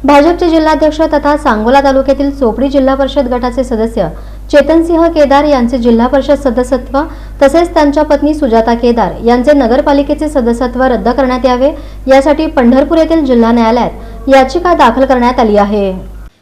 भाजपचे जिल्हाध्यक्ष तथा सांगोला तालुक्यातील चोपडी जिल्हा परिषद गटाचे सदस्य चेतनसिंह केदार यांचे जिल्हा परिषद सदस्यत्व तसेच त्यांच्या पत्नी सुजाता केदार यांचे नगरपालिकेचे सदस्यत्व रद्द करण्यात यावे यासाठी पंढरपूर येथील जिल्हा न्यायालयात याचिका दाखल करण्यात आली आहे।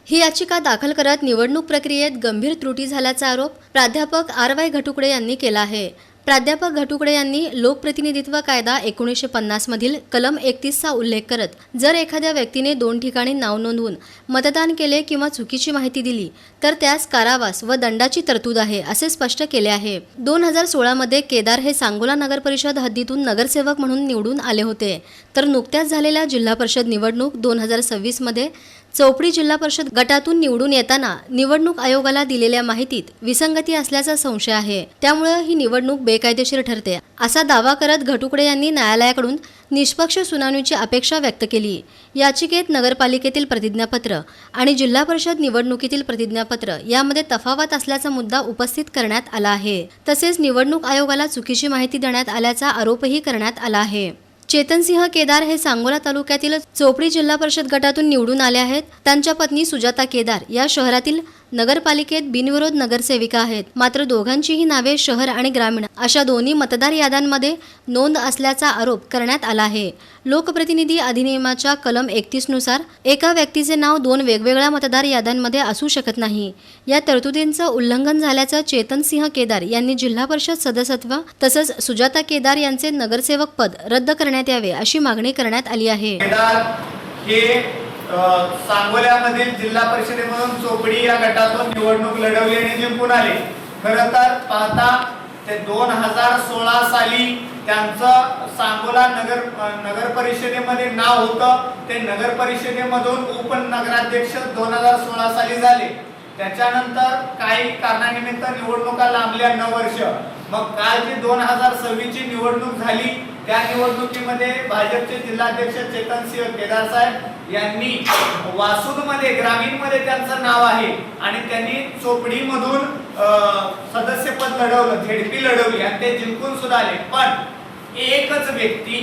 ही याचिका दाखल करत निवडणूक प्रक्रियेत गंभीर त्रुटी झाल्याचा आरोप प्राध्यापक आर.वाय. घटुकडे यांनी केला आहे। प्राध्यापक घटुकडे यांनी लोकप्रतिनिधित्व कायदा 1950 मधील कलम 31 चा उल्लेख करत जर एखाद्या व्यक्तीने 2 ठिकाणी नाव नोंदवून मतदान केले किंवा चुकीची माहिती दिली तर त्यास कारावास व दंडाची तरतूद आहे असे स्पष्ट केले आहे। 2016 मध्ये केदार हे सांगोला नगर परिषद हद्दीतून नगरसेवक म्हणून निवडून आले होते, तर नुकत्याच झालेल्या जिल्हा परिषद निवडणूक 2026 मध्ये चोपडी जिल्हा परिषद गटातून निवडून येताना निवडणूक आयोगाला दिलेल्या माहितीत विसंगती असल्याचा संशय आहे। त्यामुळे ही निवडणूक बेकायदेशीर ठरते असा दावा करत घटुकडे यांनी न्यायालयाकडून निष्पक्ष सुनावणीची अपेक्षा व्यक्त केली। याचिकेत नगरपालिकेतील प्रतिज्ञापत्र आणि जिल्हा परिषद निवडणुकीतील प्रतिज्ञापत्र यामध्ये तफावत असल्याचा मुद्दा उपस्थित करण्यात आला आहे। तसेच निवडणूक आयोगाला चुकीची माहिती देण्यात आल्याचा आरोपही करण्यात आला आहे। चेतनसिंह केदार हे सांगोला तालुक्यातील चोपडी जिल्हा परिषद गटातून निवडून आले आहेत। त्यांच्या पत्नी सुजाता केदार या शहरातील नगरपालिकेत बिनविरोध नगरसेविका आहेत। मात्र दोघांचीही नावे शहर आणि ग्रामीण अशा दोन्ही मतदार याद्यांमध्ये नोंद असल्याचा आरोप करण्यात आला आहे। लोकप्रतिनिधी अधिनियमाच्या कलम 31 नुसार एका व्यक्तीचे नाव 2 वेगवेगळ्या मतदार याद्यांमध्ये असू शकत नाही। या तरतुदींचं उल्लंघन झाल्याचं चेतनसिंह केदार यांनी जिल्हा परिषद सदस्यत्व तसंच सुजाता केदार यांचे नगरसेवक पद रद्द करण्यात यावे अशी मागणी करण्यात आली आहे। सांगोल्यामधील जिल्हा परिषदेमधून चोपडी या गटातून निवडणूक लढवली आणि जिंकून आले। खरं तर पाहता ते 2016 साली त्यांचं सांगोला नगर परिषदेमध्ये नाव होतं। ते नगर परिषदेमधून उपनगराध्यक्ष 2016 साली झाले। त्याच्यानंतर काही कारणानिमित्त निवडणुका लांबल्या 9 वर्ष। मग काल जी 2026 ची निवडणूक झाली त्या निवडणुकीमध्ये भाजपचे जिल्हाध्यक्ष चेतनसिंह केदार साहेब यांनी वासूदमध्ये ग्रामीणमध्ये त्यांचं नाव आहे आणि त्यांनी चोपडीमधून सदस्यपद लढवलं, झेडपी लढवली आणि ते जिंकून सुद्धा आले। पण एकच व्यक्ती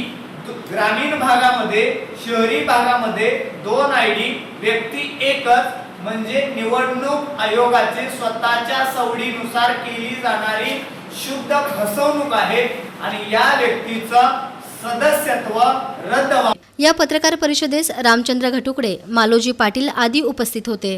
ग्रामीण भागामध्ये शहरी भागामध्ये 2 आयडी व्यक्ती एकच म्हणजे निवडणूक आयोगाचे स्वतःच्या सवडीनुसार केली जाणारी शुद्ध फसवणूक आहे आणि या व्यक्तीचं सदस्यत्व रद्द व्हावे। या पत्रकार परिषदेस रामचंद्र घटुकडे, मालोजी पाटील आदी उपस्थित होते।